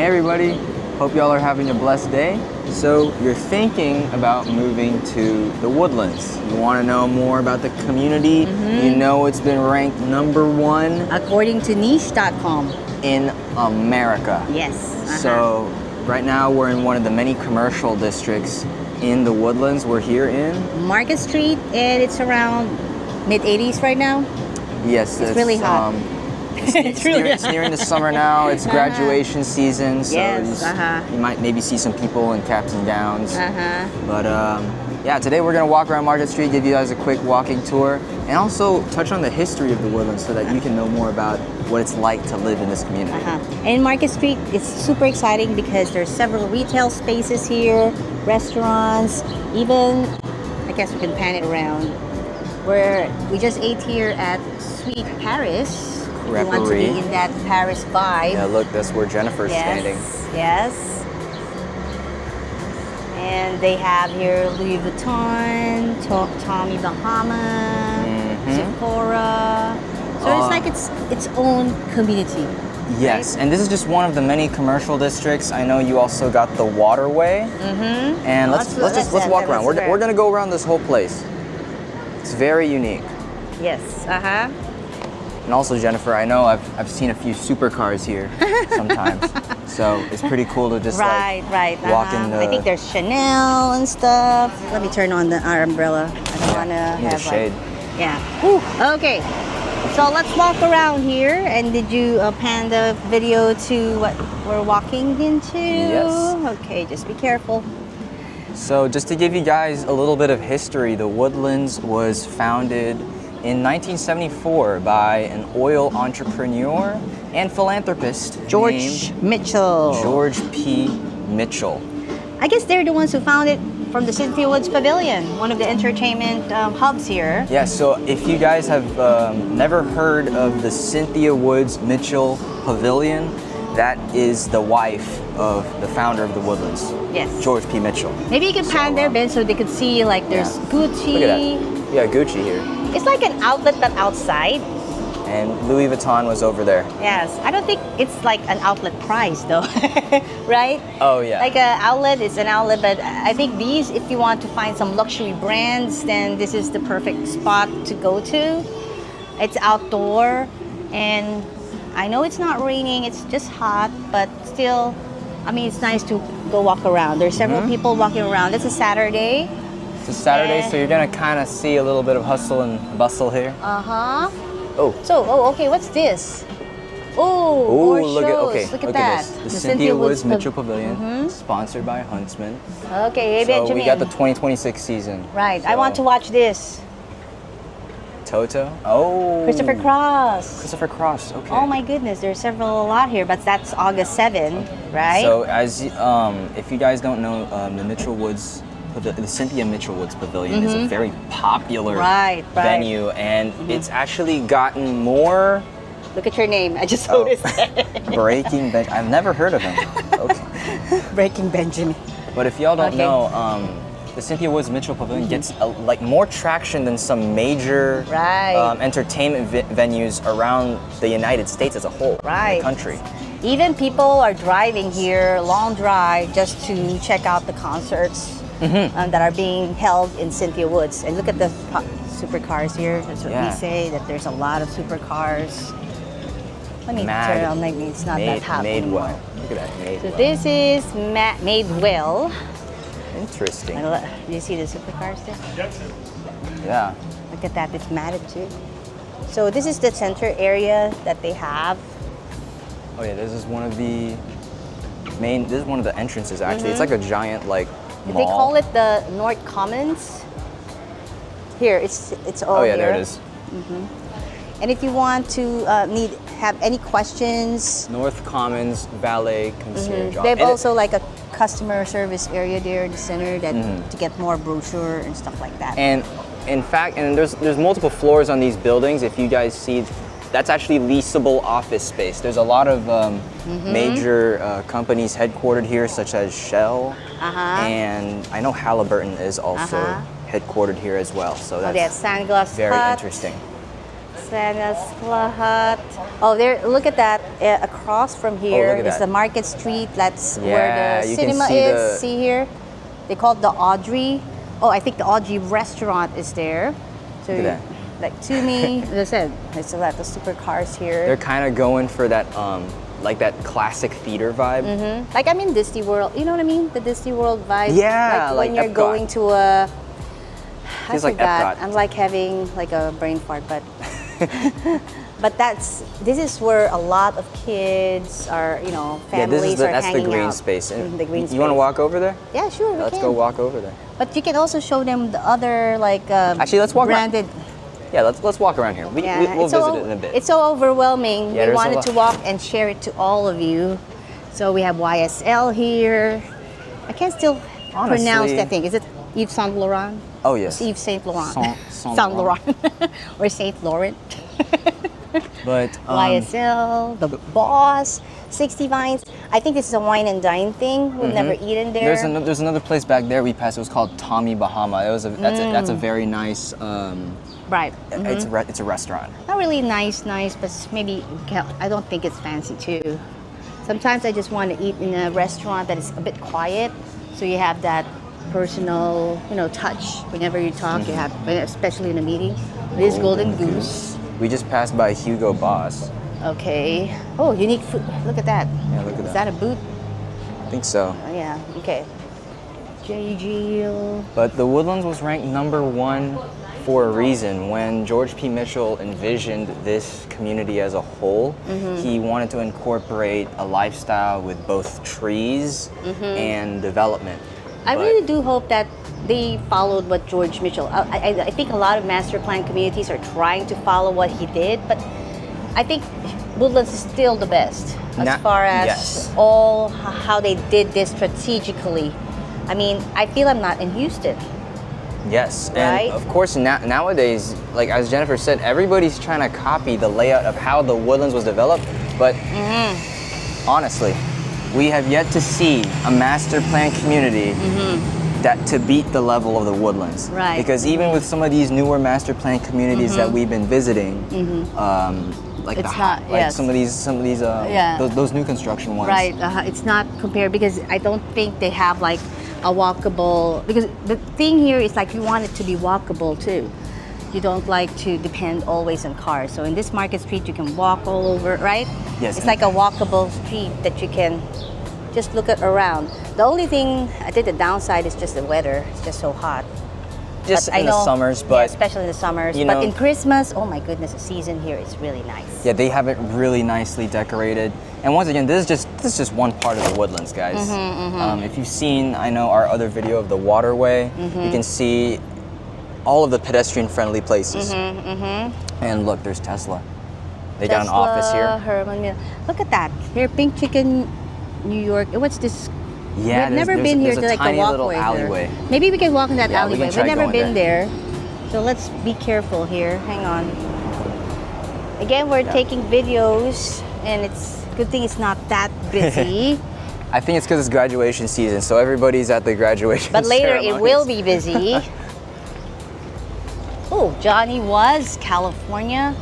Hey everybody, hope y'all are having a blessed day. So you're thinking about moving to the Woodlands. You want to know more about the community. You know it's been ranked #1 according to niche.com in America. Yes. So right now we're in one of the many commercial districts in the Woodlands. We're here in Market Street, and it's around mid-80s right now. Yes, it's really hot. It's nearing the summer now. It's graduation season, so you might maybe see some people in caps and gowns. But yeah, today we're gonna walk around Market Street, give you guys a quick walking tour, and also touch on the history of the Woodlands so that you can know more about what it's like to live in this community. And Market Street is super exciting because there's several retail spaces here, restaurants, even, I guess we can pan it around, where we just ate here at Sweet Paris. You want to be in that Paris vibe. Yeah, look, that's where Jennifer's standing. Yes. And they have here Louis Vuitton, Tommy Bahama, Sephora. So it's like its own community. Yes, right? And this is just one of the many commercial districts. I know you also got the Waterway. And let's walk around. We're gonna go around this whole place. It's very unique. Yes. And also, Jennifer, I know I've seen a few supercars here sometimes, so it's pretty cool to just walk in the... I think there's Chanel and stuff. Let me turn on our umbrella. I don't want to have shade. Yeah. Ooh, okay. So let's walk around here. And did you pan the video to what we're walking into? Yes. Okay, just be careful. So just to give you guys a little bit of history, the Woodlands was founded in 1974 by an oil entrepreneur and philanthropist George Mitchell. George P. Mitchell. I guess they're the ones who founded from the Cynthia Woods Pavilion, one of the entertainment hubs here. Yeah, so if you guys have never heard of the Cynthia Woods Mitchell Pavilion, that is the wife of the founder of the Woodlands. Yes. George P. Mitchell. Maybe you can pan there, Ben, so they could see like there's Gucci. Look at that. Yeah, Gucci here. It's like an outlet but outside. And Louis Vuitton was over there. Yes. I don't think it's like an outlet price though. Right? Oh yeah. Like an outlet is an outlet, but I think these, if you want to find some luxury brands, then this is the perfect spot to go to. It's outdoor, and I know it's not raining, it's just hot, but still, I mean, it's nice to go walk around. There's several people walking around. It's a Saturday. It's a Saturday, so you're gonna kind of see a little bit of hustle and bustle here. Okay, what's this? Oh, look at that. this. The Cynthia Woods Mitchell Pavilion, sponsored by Huntsman. Okay, hey, so Benjamin. we got the 2026 season. Right, so. I want to watch this. Toto? Oh. Christopher Cross. Christopher Cross, okay. Oh my goodness, there's a lot here, but that's August 7, right? So as if you guys don't know, the Mitchell Woods, the Cynthia Mitchell Woods Pavilion is a very popular venue, and it's actually gotten more... Look at your name, I just noticed. Breaking Benjamin. I've never heard of him. Okay. Breaking Benjamin. But if y'all don't know, the Cynthia Woods Mitchell Pavilion gets like more traction than some major entertainment venues around the United States as a whole, the country. Even people are driving here, long drive, just to check out the concerts that are being held in Cynthia Woods. And look at the supercars here. That's what we say, that there's a lot of supercars. Let me turn on, maybe it's not that hot anymore. Look at that, So this is Madewell. Interesting. Do you see the supercars there? Yeah. Look at that, it's matted too. So this is the center area that they have. Oh yeah, this is one of the entrances actually. It's like a giant like mall. They call it the North Commons. Here, it's all Oh yeah, here. there it is. And if you want to have any questions, North Commons Valet Concierge. they have also like a customer service area there in the center that to get more brochure and stuff like that. And in fact, there's multiple floors on these buildings. If you guys see, that's actually leasable office space. There's a lot of major companies headquartered here, such as Shell, and I know Halliburton is also headquartered here as well. So that's they have Sunglass very Hut. interesting. Santa's Hut. Oh, there! Look at that. Across from here is the Market Street. That's where the cinema is. See here? They call it the Audrey. Oh, I think the Audrey restaurant is there. So look at that. Like to me, as I said, I still have the supercars here. They're kind of going for that, like that classic theater vibe. Like I'm in Disney World. You know what I mean? The Disney World vibe. Yeah, like when you're Epcot. going to a. Feels like Epcot. I'm like having like a brain fart, but. But this is where a lot of kids are, you know, families are hanging out. That's the green space. The green space. You want to walk over there? Yeah, sure. Let's go walk over there. But you can also show them the other like actually, let's walk branded. Yeah, let's walk around here. We'll visit it in a bit. It's so overwhelming. Yeah, we wanted to walk and share it to all of you. So we have YSL here. I can still pronounce that thing. Is it Yves Saint Laurent? Oh yes. It's Yves Saint Laurent. Saint Laurent or Saint Laurent. But YSL, the Boss, 60 Vines. I think this is a wine and dine thing. We've never eaten there. There's another place back there we passed. It was called Tommy Bahama. That's a very nice. Right. It's a restaurant. Not really nice, but maybe I don't think it's fancy too. Sometimes I just want to eat in a restaurant that is a bit quiet, so you have that personal, touch whenever you talk. You have, especially in a meeting. This Golden Goose. We just passed by Hugo Boss. Okay. Oh, unique food. Look at that. Yeah, look at that. Is that a boot? I think so. Yeah. Okay. JG. But the Woodlands was ranked #1 for a reason. When George P. Mitchell envisioned this community as a whole, he wanted to incorporate a lifestyle with both trees and development. I really do hope that they followed what George Mitchell. I think a lot of master plan communities are trying to follow what he did, but I think Woodlands is still the best as far as how they did this strategically. I mean, I feel I'm not in Houston. Yes, right? And of course nowadays, like as Jennifer said, everybody's trying to copy the layout of how the Woodlands was developed, but honestly, we have yet to see a master plan community that to beat the level of the Woodlands. Right. Because even with some of these newer master plan communities that we've been visiting, some of these those new construction ones. Right. It's not compared because I don't think they have like a walkable. Because the thing here is like you want it to be walkable too. You don't like to depend always on cars. So in this Market Street, you can walk all over, right? Yes. It's like a walkable street that you can just look at around. The only thing, I think the downside is just the weather. It's just so hot. Just in the summers, but especially in the summers. But in Christmas, oh my goodness, the season here is really nice. Yeah, they have it really nicely decorated. And once again, this is just one part of the Woodlands, guys. If you've seen, I know, our other video of the waterway, you can see all of the pedestrian-friendly places. And look, there's Tesla. They got an office here. Herman Miller. Look at that. Here, Pink Chicken, New York. What's this? Yeah, we've never been here to like the walkway. Alleyway. Maybe we can walk in that alleyway. We've never been there. So let's be careful here. Hang on. Again, we're taking videos, and it's good thing it's not that busy. I think it's because it's graduation season, so everybody's at the graduation. But later ceremonies. it will be busy. Oh, Johnny Was, California.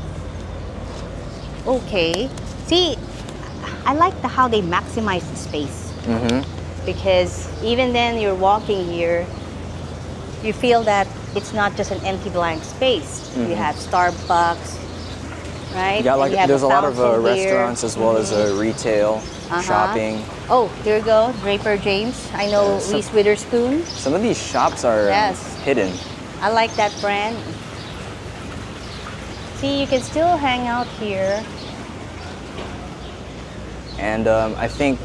Okay. See, I like how they maximize the space. Because even then you're walking here, you feel that it's not just an empty blank space. You have Starbucks, right? Yeah, there's a lot of restaurants as well as retail, shopping. Oh, here we go, Draper James. I know Reese Witherspoon. Some of these shops are hidden. I like that brand. See, you can still hang out here. And I think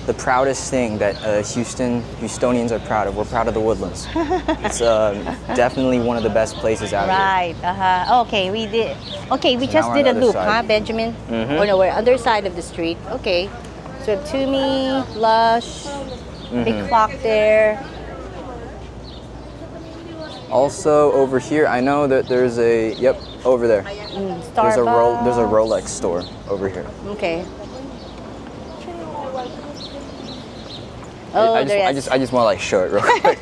the proudest thing that Houstonians are proud of, we're proud of the Woodlands. It's definitely one of the best places out here. Right, Okay, we did. Okay, we just did a loop, Benjamin? Oh no, we're other side of the street. Okay, so we have Toomey, Lush, big clock there. Also over here, I know that there's over there. Starbucks. There's a Rolex store over here. Okay. I just want to like show it real quick.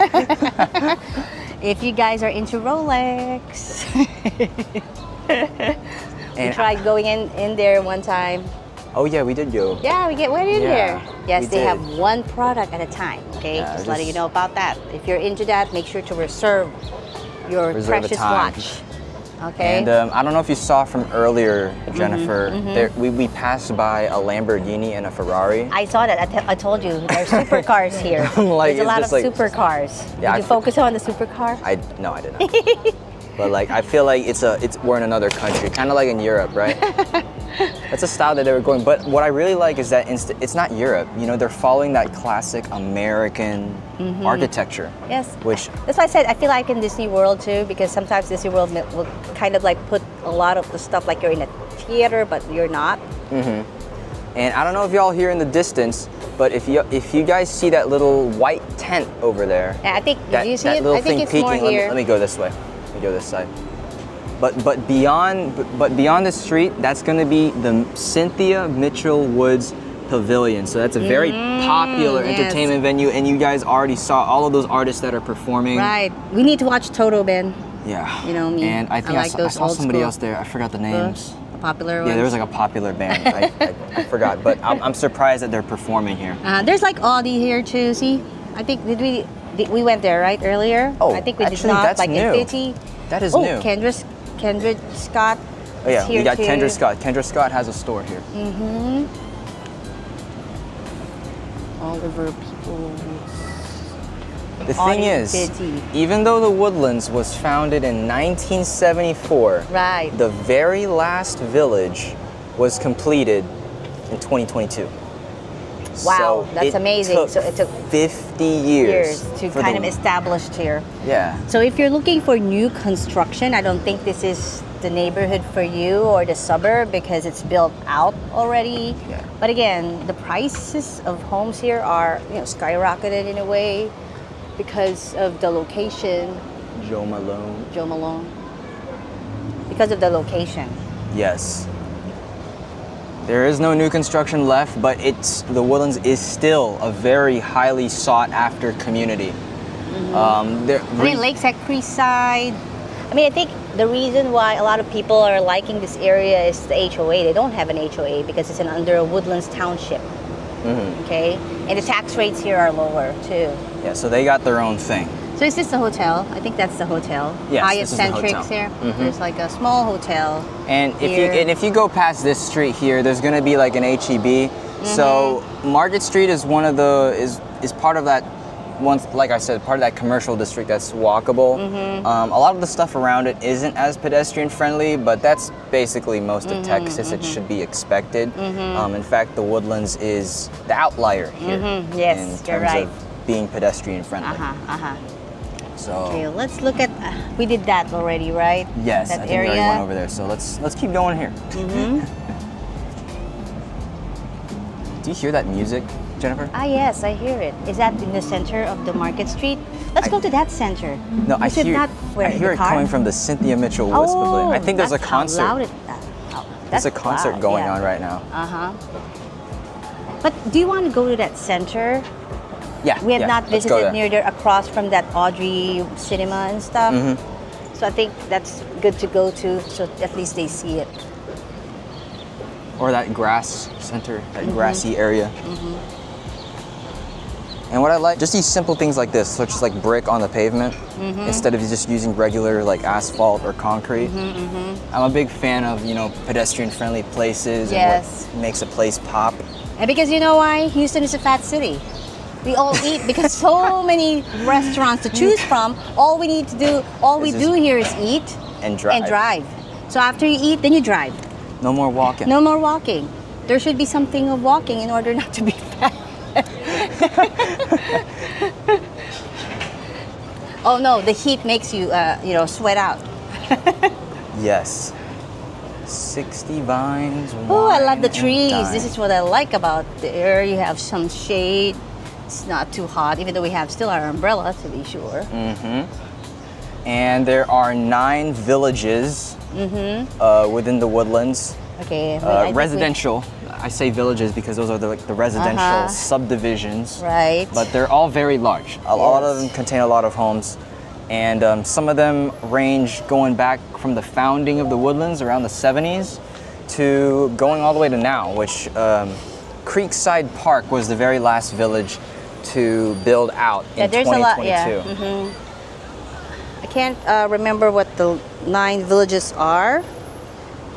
If you guys are into Rolex. We tried going in there one time. Oh yeah, we did go. Yeah, went in there. Yes, they did. have one product at a time. Okay, just letting you know about that. If you're into that, make sure to reserve your precious watch. Okay. And I don't know if you saw from earlier, Jennifer. There, we passed by a Lamborghini and a Ferrari. I saw that. I told you there's supercars here. Like, there's a lot of supercars. Yeah, Did you focus on the supercar? No, I didn't. But like, I feel like we're in another country, kind of like in Europe, right? That's a style that they were going. But what I really like is that it's not Europe. You know, they're following that classic American architecture. Yes. That's why I said I feel like in Disney World too, because sometimes Disney World will kind of like put a lot of the stuff like you're in a theater, but you're not. And I don't know if y'all hear in the distance, but if you guys see that little white tent over there, yeah, I think do you see it? Little I think thing it's peeking. more here. Let me go this way. Let me go this side. But beyond the street, that's going to be the Cynthia Mitchell Woods Pavilion. So that's a very popular entertainment venue, and you guys already saw all of those artists that are performing. Right. We need to watch Toto, Ben. Yeah. You know me. And I think I saw somebody else there. I forgot the names. A popular one. Yeah, there was like a popular band. I forgot, but I'm surprised that they're performing here. There's like Audi here too. See, I think we went there right earlier. Oh, I think we actually, did not that's like new. Infinity. That is new. Kendra Scott. Oh yeah, here we got too. Kendra Scott. Kendra Scott has a store here. Oliver Peoples. The thing is, even though the Woodlands was founded in 1974, right, the very last village was completed in 2022. Wow, that's amazing. So it took 50 years to kind of establish here. Yeah. So if you're looking for new construction, I don't think this is the neighborhood for you or the suburb because it's built out already. Yeah. But again, the prices of homes here are, skyrocketed in a way because of the location. Joe Malone. Because of the location. Yes. There is no new construction left, but the Woodlands is still a very highly sought after community. Lakeside, Creekside. I think the reason why a lot of people are liking this area is the HOA. They don't have an HOA because it's under a Woodlands Township. Okay, and the tax rates here are lower too. Yeah, so they got their own thing. So is this the hotel? I think that's the hotel. Yes, Hyatt this is the Centrics hotel. here. There's like a small hotel. And if you go past this street here, there's going to be like an HEB. So Market Street is one of is part of that one, like I said, part of that commercial district that's walkable. A lot of the stuff around it isn't as pedestrian friendly, but that's basically most of Texas. It should be expected. In fact, the Woodlands is the outlier here Yes, in terms of being pedestrian friendly. So okay, let's look at. We did that already, right? Yes, that I think we already went over there. So let's keep going here. Do you hear that music, Jennifer? Ah, yes, I hear it. Is that in the center of the Market Street? Let's go to that center. No, I hear it coming from the Cynthia Mitchell Woods Pavilion. I think there's a concert. There's a concert going on right now. But do you want to go to that center? Yeah. We have not let's go visited near there, across from that Audrey cinema and stuff. So I think that's good to go to, so at least they see it. Or that grass center, that grassy area. And what I like, just these simple things like this, such as like brick on the pavement, instead of just using regular like asphalt or concrete. I'm a big fan of, pedestrian-friendly places and what makes a place pop. And because you know why? Houston is a fat city. We all eat because so many restaurants to choose from. All we do here is eat and drive. So after you eat, then you drive. No more walking. No more walking. There should be something of walking in order not to be fat. Oh no, the heat makes you, sweat out. Yes. 60 vines. Oh, I love the trees. This is what I like about there. You have some shade. It's not too hot, even though we have still our umbrella, to be sure. And there are 9 villages within the Woodlands. Okay. Residential. I say villages because those are the residential subdivisions. Right. But they're all very large. A lot of them contain a lot of homes. And some of them range going back from the founding of the Woodlands around the 70s to going all the way to now, which Creekside Park was the very last village to build out in 2022. A lot, yeah. I can't remember what the 9 villages are,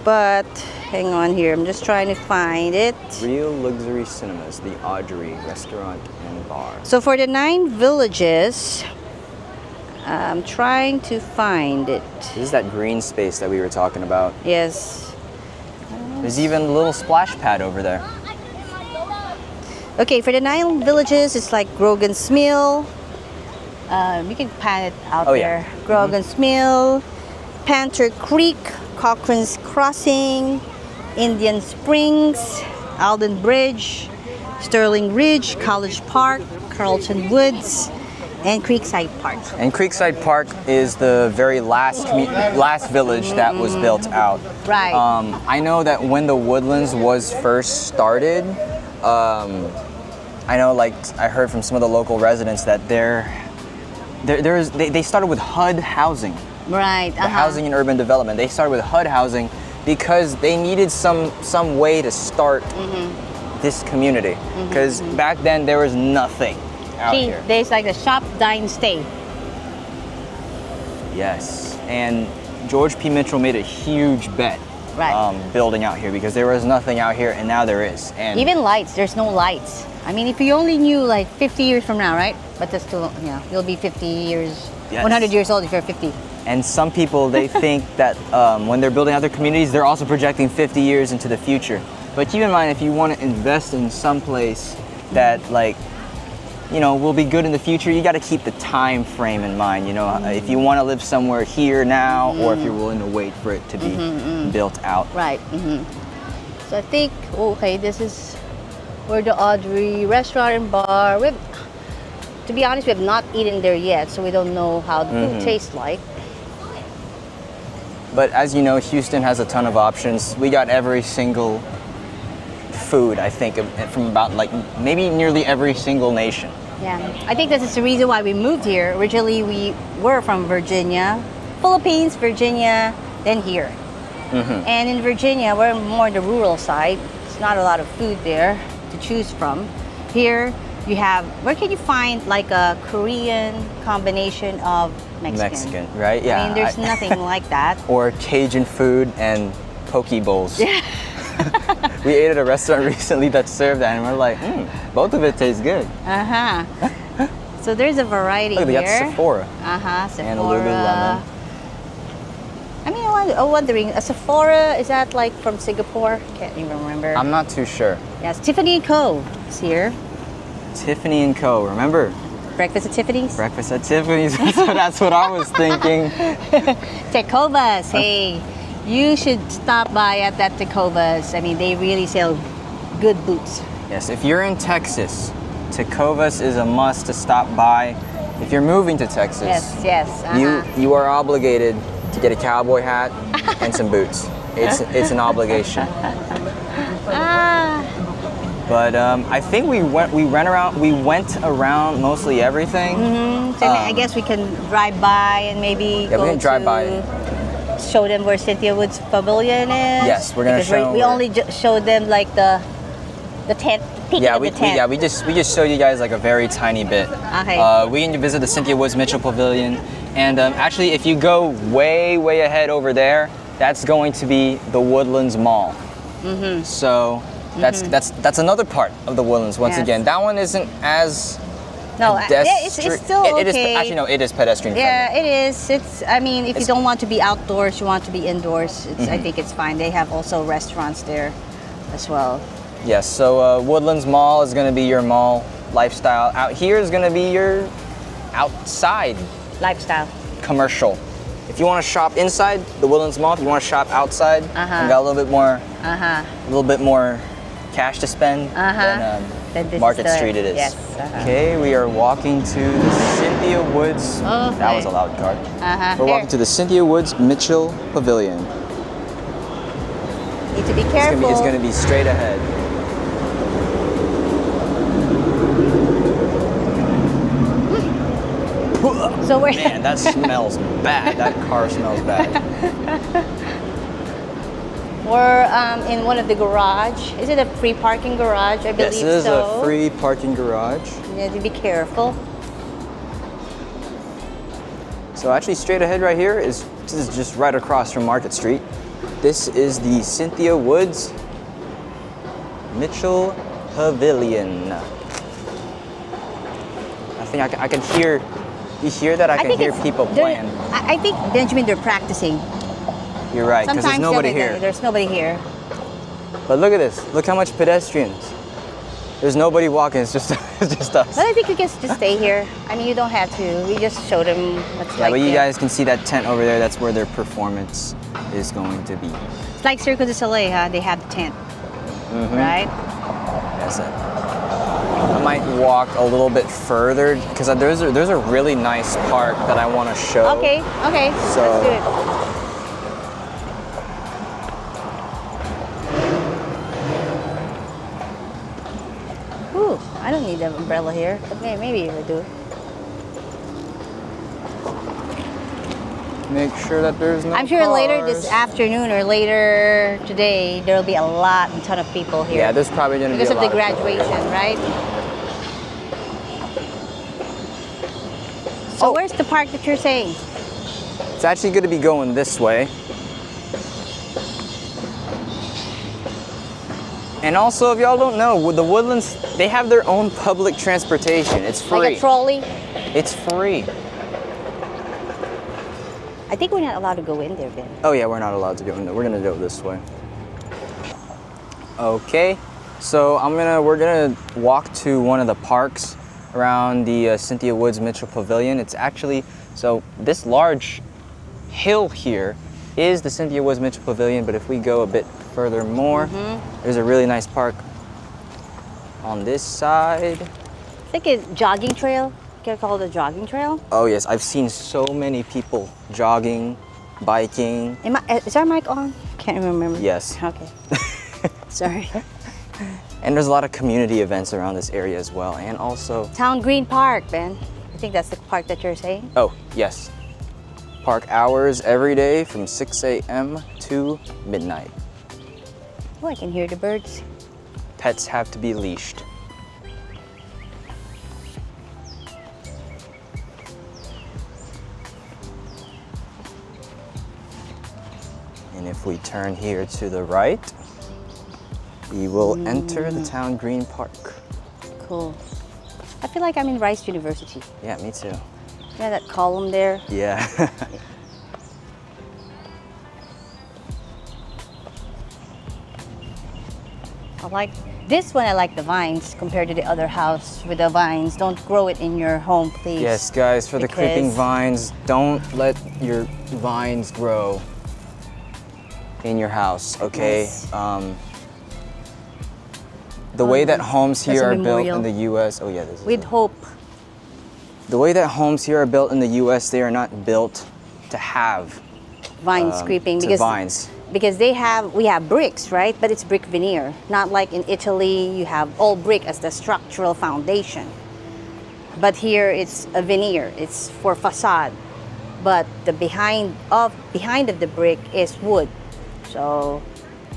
but hang on here. I'm just trying to find it. Real Luxury Cinemas, the Audrey Restaurant and Bar. So for the 9 villages, I'm trying to find it. This is that green space that we were talking about. Yes. There's even a little splash pad over there. Okay, for the 9 villages, it's like Grogan's Mill. We can pan it out there. Yeah. Grogan's Mill, Panther Creek, Cochrane's Crossing, Indian Springs, Alden Bridge, Sterling Ridge, College Park, Carlton Woods, and Creekside Park. And Creekside Park is the very last village that was built out. Right. I know that when the Woodlands was first started, I know, like, I heard from some of the local residents that they started with HUD housing. Right. The Housing and Urban Development. They started with HUD housing because they needed some way to start this community. Because back then there was nothing out here. There's like a shop, dine, stay. Yes, and George P. Mitchell made a huge bet. Right. Building out here because there was nothing out here and now there is. And even lights, there's no lights. I mean, if you only knew like 50 years from now, right? But that's still, you'll be 50 years, yes. 100 years old if you're 50. And some people, they think that when they're building out their communities, they're also projecting 50 years into the future. But keep in mind, if you want to invest in some place that, like, will be good in the future, you got to keep the time frame in mind. If you want to live somewhere here now, or if you're willing to wait for it to be built out. Right. So I think, okay, this is where the Audrey Restaurant and Bar. To be honest, we have not eaten there yet, so we don't know how the food tastes like. But as you know, Houston has a ton of options. We got every single food, I think, from about like maybe nearly every single nation. Yeah, I think this is the reason why we moved here. Originally, we were from Virginia, Philippines, Virginia, then here. And in Virginia, we're more the rural side. It's not a lot of food there to choose from. Here, you have, where can you find like a Korean combination of Mexican? Right? Yeah. I mean, there's nothing like that. Or Cajun food and poke bowls. Yeah. We ate at a restaurant recently that served that, and we're like, both of it tastes good. So there's a variety Look, here. They got Sephora. Sephora. And Lululemon. I mean, I'm wondering, a Sephora, is that like from Singapore? Can't even remember. I'm not too sure. Yes, Tiffany & Co. is here. Tiffany & Co. Remember? Breakfast at Tiffany's? Breakfast at Tiffany's. That's what I was thinking. Tecovas. Hey, you should stop by at that Tecovas. I mean, they really sell good boots. Yes, if you're in Texas, Tecovas is a must to stop by. If you're moving to Texas, you are obligated to get a cowboy hat and some boots. It's an obligation. But I think we went around mostly everything. So I guess we can drive by and maybe we can drive by. Show them where Cynthia Wood's Pavilion is. Yes, we're gonna show. We only showed them like the tent. We just showed you guys like a very tiny bit. Okay. We can visit the Cynthia Woods Mitchell Pavilion, and actually, if you go way ahead over there, that's going to be the Woodlands Mall. So that's another part of the Woodlands. Once again, that one isn't as it's still okay. It is actually no, it is pedestrian friendly. Yeah, it is. I mean, if you don't want to be outdoors, you want to be indoors. I think it's fine. They have also restaurants there as well. Yes. So Woodlands Mall is going to be your mall lifestyle. Out here is going to be your outside lifestyle. Commercial. If you want to shop inside the Woodlands Mall, if you want to shop outside, you got a little bit more cash to spend, then Market Street it is. Yes. Okay, we are walking to the Cynthia Woods. That was a loud car. We're walking to the Cynthia Woods Mitchell Pavilion. Need to be careful. It's going to be straight ahead. So we're Man, that smells bad. That car smells bad. We're in one of the garage. Is it a free parking garage? I believe so. Yes, it is a free parking garage. You have to be careful. So actually straight ahead right here this is just right across from Market Street. This is the Cynthia Woods Mitchell Pavilion. I think I can hear, you hear that? I can hear people playing. I think, Benjamin, they're practicing. You're right, because there's nobody here. There's nobody here. But look at this. Look how much pedestrians. There's nobody walking. It's just it's just us. But I think you can just stay here. I mean, you don't have to. We just showed them what's Yeah, like but you there. guys can see that tent over there. That's where their performance is going to be. It's like Cirque du Soleil, huh? They have the tent, right? That's it. I might walk a little bit further because there's a really nice park that I want to show. Okay, So- let's do it. Ooh, I don't need an umbrella here, but maybe you do. Make sure that there's no I'm sure later this cars. afternoon or later today, there'll be a ton of people here. Yeah, there's probably going to be because a of the lot graduation, right? So where's the park that you're saying? It's actually going to be going this way. And also, if y'all don't know, with the Woodlands, they have their own public transportation. It's free. Like a trolley? It's free. I think we're not allowed to go in there, Ben. Oh yeah, we're not allowed to go in there. We're gonna go this way. Okay, so we're gonna walk to one of the parks around the Cynthia Woods Mitchell Pavilion. It's actually, so this large hill here is the Cynthia Woods Mitchell Pavilion, but if we go a bit further more, there's a really nice park on this side. It's like a jogging trail. Can I call it a jogging trail? Oh yes, I've seen so many people jogging, biking. Is our mic on? Can't remember. Yes. Okay. Sorry. And there's a lot of community events around this area as well, and also... Town Green Park, Ben. I think that's the park that you're saying. Oh, yes. Park hours every day from 6 a.m. to midnight. Oh, I can hear the birds. Pets have to be leashed. And if we turn here to the right, we will enter the Town Green Park. Cool. I feel like I'm in Rice University. Yeah, me too. Yeah, that column there. Yeah. I like this one. I like the vines compared to the other house with the vines. Don't grow it in your home, please. Yes, guys, for the creeping Because- vines, don't let your vines grow in your house, okay? Yes. The way that homes There's here a are built memorial. in the U.S. Oh yeah, this is With hope. the way that homes here are built in the U.S. They are not built to have Vines creeping to vines. because we have bricks, right? But it's brick veneer. Not like in Italy, you have all brick as the structural foundation. But here it's a veneer. It's for facade. But the behind of the brick is wood. So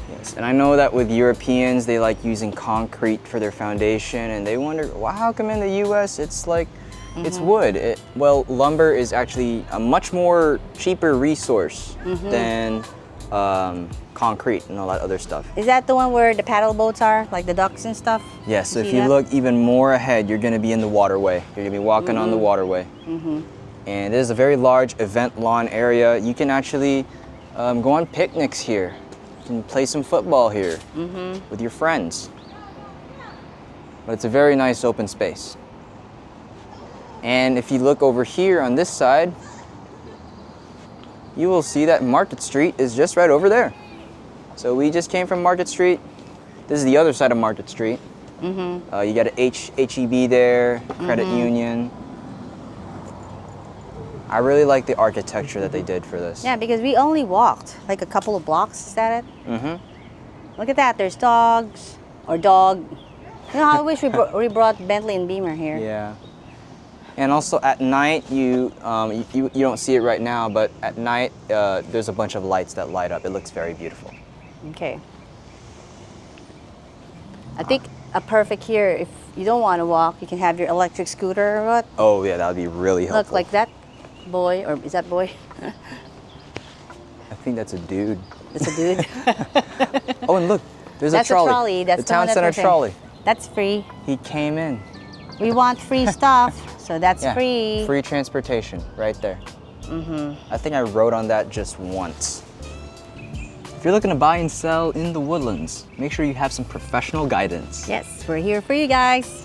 Yes, and I know that with Europeans, they like using concrete for their foundation, and they wonder, well, how come in the U.S. it's like it's wood? Well, lumber is actually a much more cheaper resource than concrete and all that other stuff. is that the one where the paddle boats are, like the ducks and stuff? Yes, so if see you that? look even more ahead, you're going to be in the waterway. You're going to be walking on the waterway. And it is a very large event lawn area. You can actually go on picnics here. You can play some football here with your friends. But it's a very nice open space. And if you look over here on this side, you will see that Market Street is just right over there. So we just came from Market Street. This is the other side of Market Street. You got an HEB there, Credit Union. I really like the architecture that they did for this. Yeah, because we only walked like a couple of blocks. Is that it? Look at that. There's dogs or dog. You know, I wish we brought Bentley and Beamer here. Yeah. And also at night, you don't see it right now, but at night there's a bunch of lights that light up. It looks very beautiful. Okay. I think a perfect here, if you don't want to walk, you can have your electric scooter or what? Oh yeah, that would be really helpful. Look, like that boy, or is that boy? I think that's a dude. That's a dude. Oh, and look, there's That's a trolley. a trolley. That's the town center trolley. That's free. He came in. We want free stuff, so that's Yeah, free. free transportation right there. I think I rode on that just once. If you're looking to buy and sell in the Woodlands, make sure you have some professional guidance. Yes, we're here for you guys.